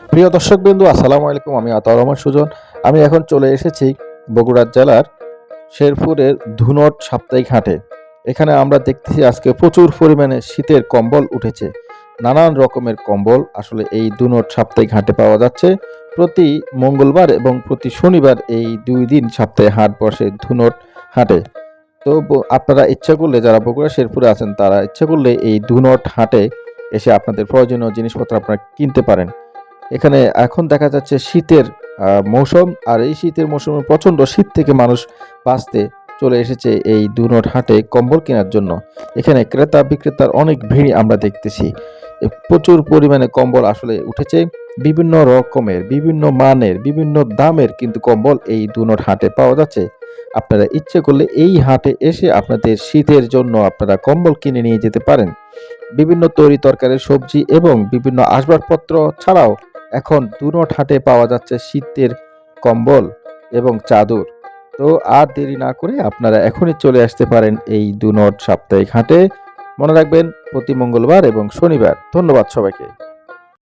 প্রিয় দর্শকবৃন্দ, আসসালামু আলাইকুম। আমি আতাউর রহমান সুজন। আমি এখন চলে এসেছি বগুড়া জেলার শেরপুরের ধুনট সাপ্তাহিক হাটে। এখানে আমরা দেখতেছি আজকে প্রচুর পরিমাণে শীতের কম্বল উঠেছে। নানান রকমের কম্বল আসলে এই ধুনট সাপ্তাহিক হাটে পাওয়া যাচ্ছে। প্রতি মঙ্গলবার এবং প্রতি শনিবার এই ২ দিন সপ্তাহে হাট বসে ধুনট হাটে। তো আপনারা ইচ্ছা করলে, যারা বগুড়া শেরপুরে আছেন তারা ইচ্ছা করলে এই ধুনট হাটে এসে আপনাদের প্রয়োজনীয় জিনিসপত্র আপনারা কিনতে পারেন। এখানে এখন দেখা যাচ্ছে শীতের মৌসুম, আর এই শীতের মৌসুমে প্রচণ্ড শীত থেকে মানুষ বাঁচতে চলে এসেছে এই ধুনট হাটে কম্বল কেনার জন্য। এখানে ক্রেতা বিক্রেতার অনেক ভিড় আমরা দেখতেছি। প্রচুর পরিমাণে কম্বল আসলে উঠেছে। বিভিন্ন রকমের, বিভিন্ন মানের, বিভিন্ন দামের কিন্তু কম্বল এই ধুনট হাটে পাওয়া যাচ্ছে। আপনারা ইচ্ছে করলে এই হাটে এসে আপনাদের শীতের জন্য আপনারা কম্বল কিনে নিয়ে যেতে পারেন। বিভিন্ন তরি তরকারির সবজি এবং বিভিন্ন আসবাবপত্র ছাড়াও এখন ধুনট হাটে পাওয়া যাচ্ছে শীতের কম্বল এবং চাদর। তো আর দেরি না করে আপনারা এখনই চলে আসতে পারেন এই ধুনট সাপ্তাহিক হাটে। মনে রাখবেন, প্রতি মঙ্গলবার এবং শনিবার। ধন্যবাদ সবাইকে।